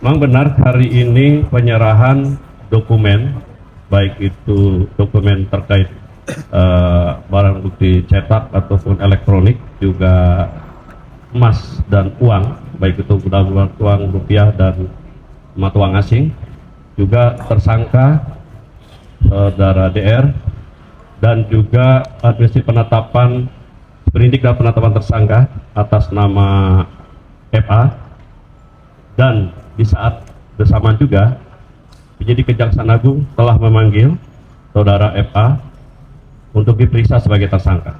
Memang benar hari ini penyerahan dokumen, baik itu dokumen terkait barang bukti cetak ataupun elektronik, juga emas dan uang, baik itu uang rupiah dan mata uang asing, juga tersangka saudara DR, dan juga administrasi penetapan sprindik dan penetapan tersangka atas nama FA. Dan di saat bersamaan juga penyidik Kejaksaan Agung telah memanggil saudara FA untuk diperiksa sebagai tersangka.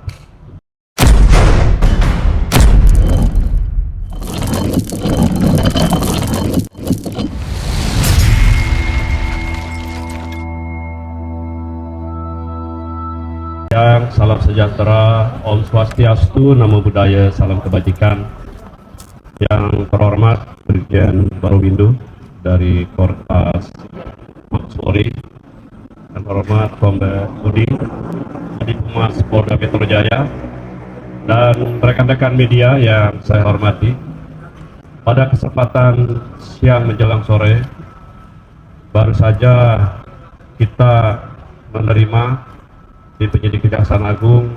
Yang salam sejahtera, Om Swastiastu, Namo Buddhaya, salam kebajikan. Yang terhormat Brigjen Barowindo dari Korps Mabes Polri, yang terhormat Kombes Budi, Kadif Humas Polda Metro Jaya, dan rekan-rekan media yang saya hormati. Pada kesempatan siang menjelang sore, baru saja kita menerima di penyidik Kejaksaan Agung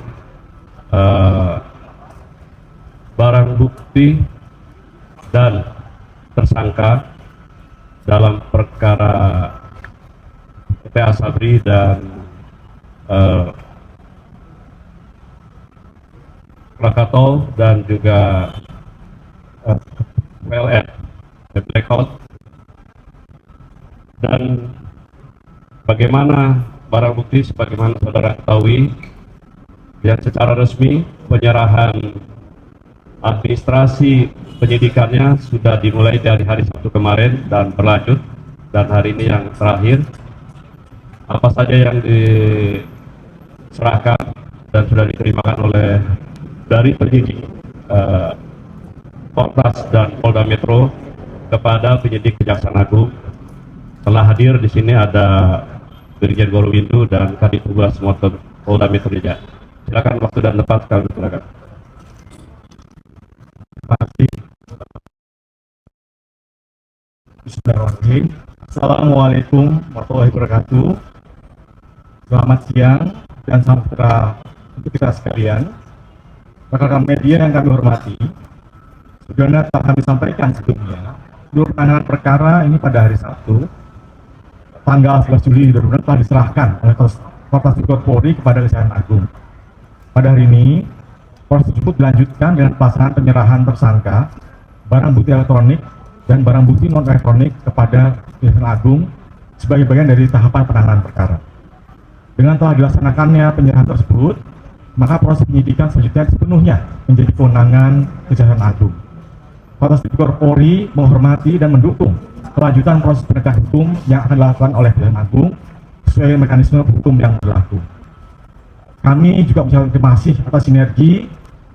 barang bukti dan tersangka dalam perkara PA Sabri dan Krakatau, dan juga PLN Blackout. Dan bagaimana barang bukti sebagaimana saudara ketahui, yang secara resmi penyerahan administrasi penyidikannya sudah dimulai dari hari Sabtu kemarin dan berlanjut, dan hari ini yang terakhir. Apa saja yang diserahkan dan sudah diterimakan oleh dari penyidik Korps dan Polda Metro kepada penyidik Kejaksaan Agung. Telah hadir di sini ada Brigjen Barowindo dan Kadif Humas Polda Metro Jaya. Silakan waktu dan tempat kami silakan. Terima kasih. Bismillahirrahmanirrahim. Assalamualaikum warahmatullahi wabarakatuh. Selamat siang dan salam sejahtera untuk kita sekalian. Rekan-rekan media yang kami hormati, sebagaimana telah kami sampaikan sebelumnya, seluruh penanganan perkara ini pada hari Sabtu, tanggal 11 Juli 2020 telah diserahkan oleh Korps Tipikor Polri kepada Kejaksaan Agung. Pada hari ini, proses tersebut dilanjutkan dengan pelaksanaan penyerahan tersangka, barang bukti elektronik, dan barang bukti non-elektronik kepada Kejaksaan Agung sebagai bagian dari tahapan penanganan perkara. Dengan telah dilaksanakannya penyerahan tersebut, maka proses penyidikan selanjutnya sepenuhnya menjadi kewenangan Kejaksaan Agung. Korps Tipikor Polri menghormati dan mendukung kelanjutan proses penegakan hukum yang akan dilakukan oleh Kejaksaan Agung sesuai mekanisme hukum yang berlaku. Kami juga mengucapkan terima kasih atas sinergi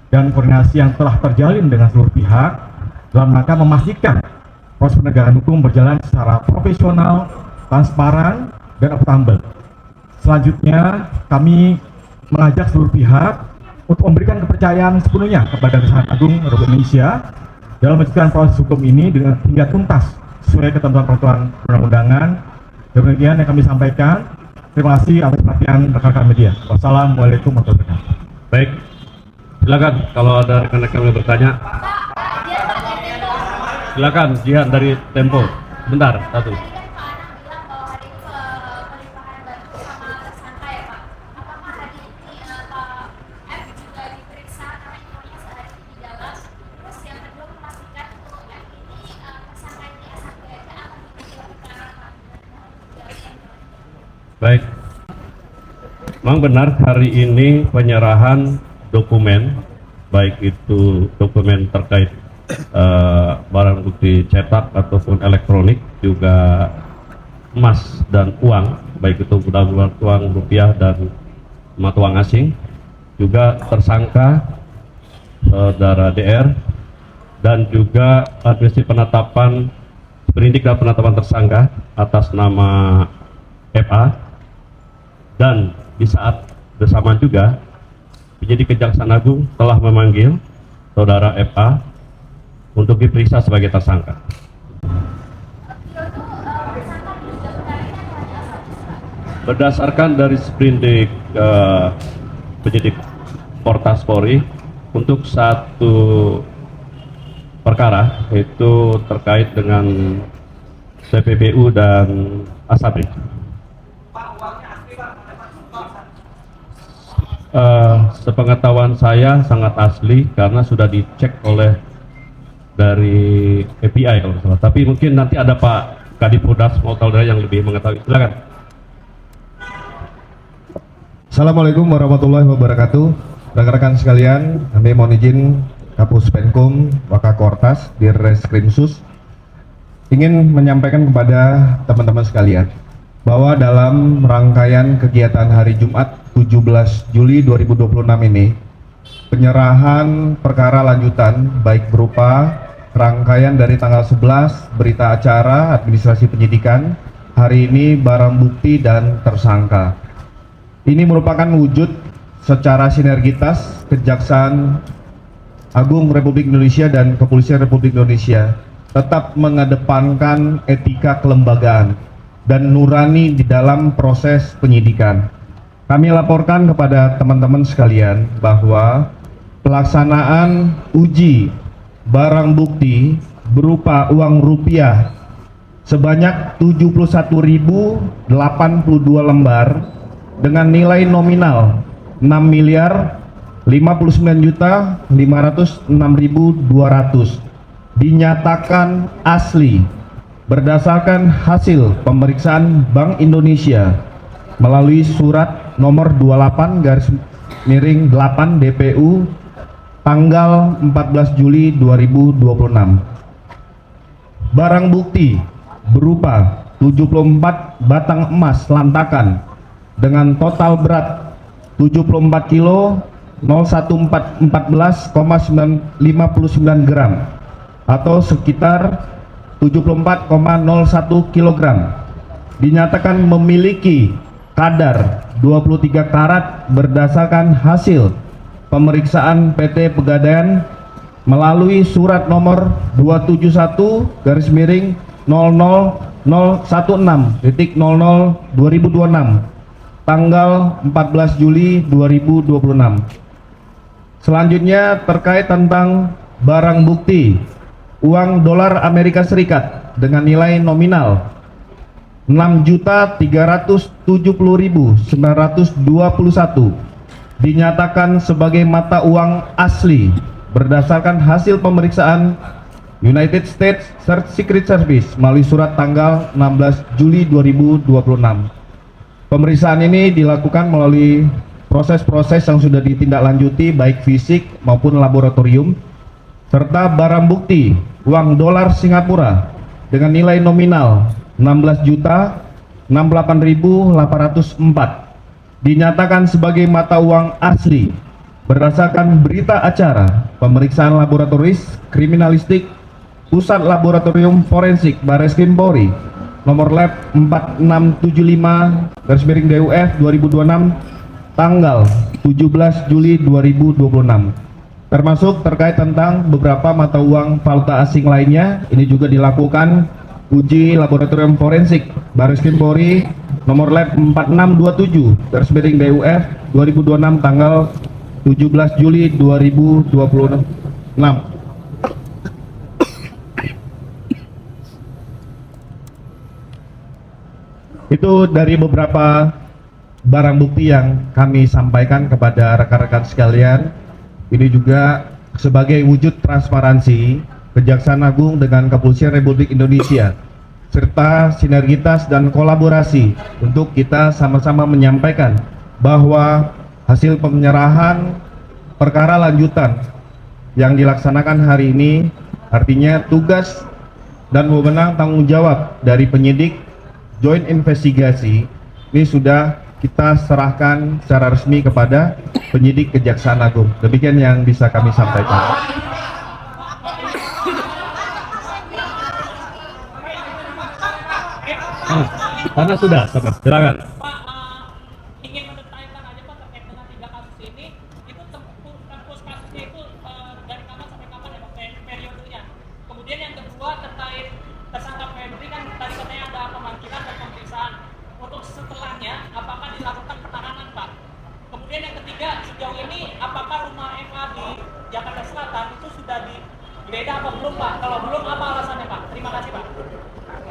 dan koordinasi yang telah terjalin dengan seluruh pihak dalam rangka memastikan proses penegakan hukum berjalan secara profesional, transparan, dan akuntabel. Selanjutnya, kami mengajak seluruh pihak untuk memberikan kepercayaan sepenuhnya kepada Kejaksaan Agung Republik Indonesia dalam melanjutkan proses hukum ini dengan hingga tuntas sesuai ketentuan peraturan perundang-undangan. Demikian yang kami sampaikan. Terima kasih atas perhatian rekan-rekan media. Wassalamualaikum warahmatullahi wabarakatuh. Baik, silakan kalau ada rekan-rekan yang bertanya. Silakan, Jihan dari Tempo. Bentar, satu. Baik, memang benar hari ini penyerahan dokumen, baik itu dokumen terkait barang bukti cetak ataupun elektronik, juga emas dan uang, baik itu uang rupiah dan mata uang asing, juga tersangka saudara DR, dan juga administrasi penetapan sprindik dan penetapan tersangka atas nama FA. Dan di saat bersamaan juga penyidik Kejaksaan Agung telah memanggil saudara FA untuk diperiksa sebagai tersangka. Berdasarkan dari sprindik penyidik Portas Polri untuk satu perkara itu terkait dengan TPPU dan Asabri. Sepengetahuan saya sangat asli karena sudah dicek oleh dari API kalau salah. Tapi mungkin nanti ada Pak Kadipudas Mautaldra yang lebih mengetahui. Silakan. Assalamualaikum warahmatullahi wabarakatuh. Rekan-rekan sekalian, kami mohon izin Kapus Penkum Wakakortas Dirreskrimsus ingin menyampaikan kepada teman-teman sekalian bahwa dalam rangkaian kegiatan hari Jumat 17 Juli 2026 ini, penyerahan perkara lanjutan baik berupa rangkaian dari tanggal 11 berita acara administrasi penyidikan, hari ini barang bukti dan tersangka. Ini merupakan wujud secara sinergitas Kejaksaan Agung Republik Indonesia dan Kepolisian Republik Indonesia tetap mengedepankan etika kelembagaan dan nurani di dalam proses penyidikan. Kami laporkan kepada teman-teman sekalian bahwa pelaksanaan uji barang bukti berupa uang rupiah sebanyak 71.082 lembar dengan nilai nominal 6.059.506.200 dinyatakan asli berdasarkan hasil pemeriksaan Bank Indonesia melalui surat nomor 28/8 DPU tanggal 14 Juli 2026. Barang bukti berupa 74 batang emas lantakan dengan total berat 74 kilo 01459 gram atau sekitar 74,01 kg dinyatakan memiliki kadar 23 karat berdasarkan hasil pemeriksaan PT Pegadaian melalui surat nomor 271-00016.00/2026 tanggal 14 Juli 2026. Selanjutnya terkait tentang barang bukti uang dolar Amerika Serikat dengan nilai nominal 6.370.921 dinyatakan sebagai mata uang asli berdasarkan hasil pemeriksaan United States Secret Service melalui surat tanggal 16 Juli 2026. Pemeriksaan ini dilakukan melalui proses-proses yang sudah ditindaklanjuti baik fisik maupun laboratorium, serta barang bukti uang dolar Singapura dengan nilai nominal 16.068.804 dinyatakan sebagai mata uang asli berdasarkan berita acara pemeriksaan laboratoris kriminalistik Pusat Laboratorium Forensik Barreskrim Polri nomor lab 4675/DUF 2026 tanggal 17 Juli 2026, termasuk terkait tentang beberapa mata uang valuta asing lainnya. Ini juga dilakukan uji laboratorium forensik Barreskrim Polri nomor lab 4627/DUF 2026 tanggal 17 Juli 2026. Itu dari beberapa barang bukti yang kami sampaikan kepada rekan-rekan sekalian. Ini juga sebagai wujud transparansi Kejaksaan Agung dengan Kepolisian Republik Indonesia serta sinergitas dan kolaborasi untuk kita sama-sama menyampaikan bahwa hasil penyerahan perkara lanjutan yang dilaksanakan hari ini artinya tugas dan wewenang tanggung jawab dari penyidik Joint Investigasi ini sudah kita serahkan secara resmi kepada penyidik Kejaksaan Agung. Demikian yang bisa kami sampaikan. Karena sudah, silakan. Pak, ingin mendetailkan aja Pak terkait dengan 3 kasus ini, itu tempus kasusnya itu dari kapan sampai kapan ya Pak periodenya. Kemudian yang kedua terkait tersangka Febri kan tadi katanya ada pemanggilan dan pemeriksaan. Untuk setelahnya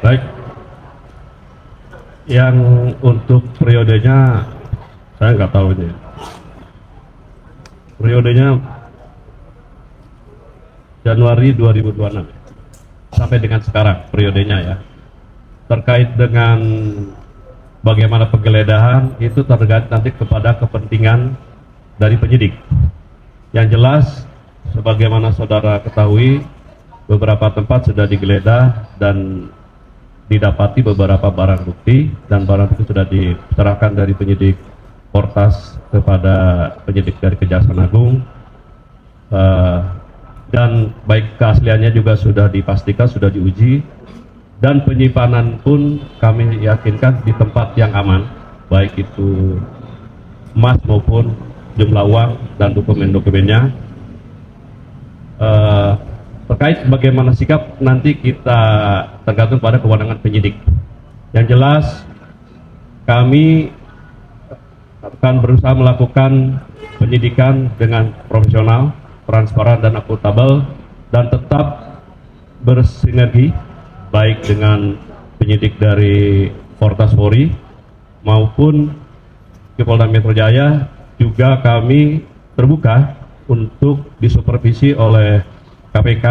Baik. Yang untuk periodenya saya nggak tahu ini. Periodenya Januari 2026 sampai dengan sekarang periodenya ya. Terkait dengan bagaimana penggeledahan itu tergantung nanti kepada kepentingan dari penyidik. Yang jelas sebagaimana saudara ketahui beberapa tempat sudah digeledah dan didapati beberapa barang bukti, dan barang bukti sudah diserahkan dari penyidik Portas kepada penyidik dari Kejaksaan Agung, dan baik keasliannya juga sudah dipastikan, sudah diuji, dan penyimpanan pun kami yakinkan di tempat yang aman, baik itu emas maupun jumlah uang dan dokumen-dokumennya. Terkait bagaimana sikap nanti kita tergantung pada kewenangan penyidik. Yang jelas kami akan berusaha melakukan penyidikan dengan profesional, transparan dan akuntabel, dan tetap bersinergi baik dengan penyidik dari Fortas Polri maupun Polda Metro Jaya. Juga kami terbuka untuk disupervisi oleh KPK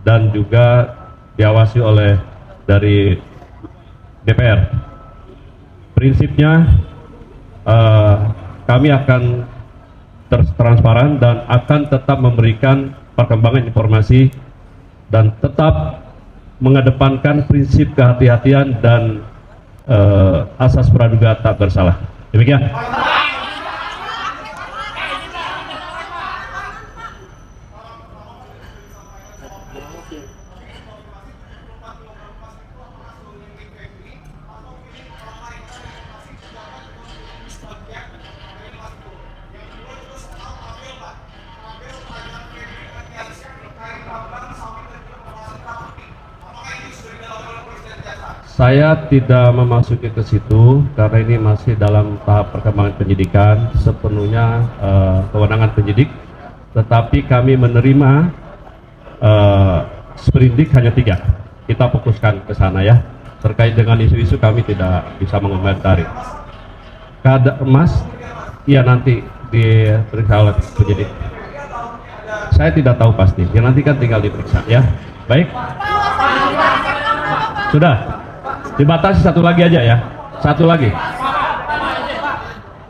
dan juga diawasi oleh dari DPR. Prinsipnya kami akan transparan dan akan tetap memberikan perkembangan informasi dan tetap mengedepankan prinsip kehati-hatian dan asas praduga tak bersalah. Demikian. Saya tidak memasuki ke situ karena ini masih dalam tahap perkembangan penyidikan, sepenuhnya kewenangan penyidik. Tetapi kami menerima sprindik hanya 3. Kita fokuskan ke sana ya. Terkait dengan isu-isu kami tidak bisa mengomentari. Kadar emas, iya nanti diperiksa oleh penyidik. Saya tidak tahu pasti. Ya nanti kan tinggal diperiksa ya. Baik. Sudah. Dibatasi satu lagi aja ya, satu lagi.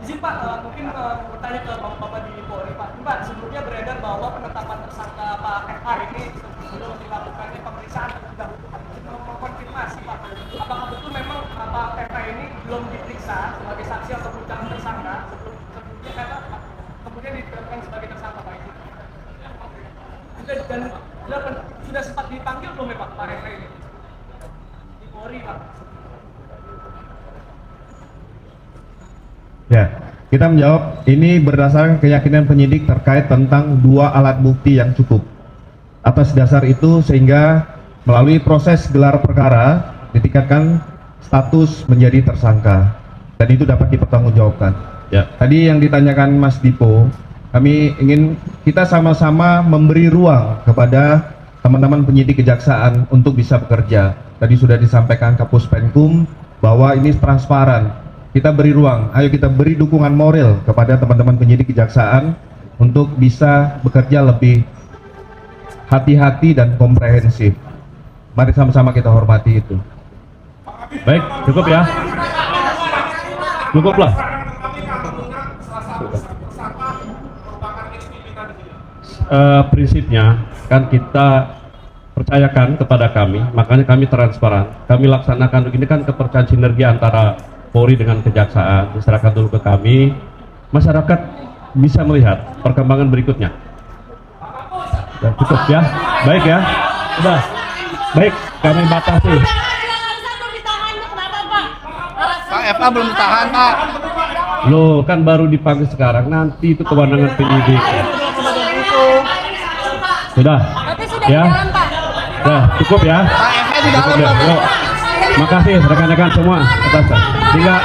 Izin Pak, mungkin bertanya ke Bapak di Polri Pak, sebelumnya beredar bahwa penetapan tersangka Pak FR ini sebelum dilakukannya pemeriksaan sudah mengkonfirmasi Pak, apakah betul memang Pak FR ini belum diperiksa sebagai saksi atau calon tersangka kemudian ditetapkan sebagai tersangka Pak itu? Dan sudah sempat dipanggil belum ya Pak FR ini? Polri, Pak. Ya, kita menjawab ini berdasarkan keyakinan penyidik terkait tentang 2 alat bukti yang cukup. Atas dasar itu sehingga melalui proses gelar perkara ditingkatkan status menjadi tersangka dan itu dapat dipertanggungjawabkan. Ya. Tadi yang ditanyakan Mas Dipo, kami ingin kita sama-sama memberi ruang kepada teman-teman penyidik kejaksaan untuk bisa bekerja. Tadi sudah disampaikan Kapus Penkum bahwa ini transparan. Kita beri ruang, ayo kita beri dukungan moral kepada teman-teman penyidik kejaksaan untuk bisa bekerja lebih hati-hati dan komprehensif. Mari sama-sama kita hormati itu. Baik, cukup ya. Cukuplah. Prinsipnya kan kita percayakan kepada kami, makanya kami transparan. Kami laksanakan ini kan kepercayaan sinergi antara Polri dengan kejaksaan, diserahkan dulu ke kami, masyarakat bisa melihat perkembangan berikutnya. Dan cukup ya, baik ya, sudah, baik kami batasi. Pak FA belum ditahan Pak. Loh kan baru dipanggil sekarang, nanti itu kewenangan penyidik. Sudah, ya, sudah cukup ya. Pak FA di dalam Ya, Pak. yuk. Makasih rekan-rekan semua atas sehingga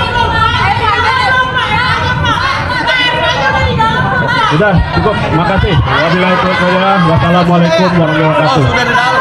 sudah cukup, makasih. Wabillahi taufiq, wassalamualaikum warahmatullahi wabarakatuh. Sudah di dalam.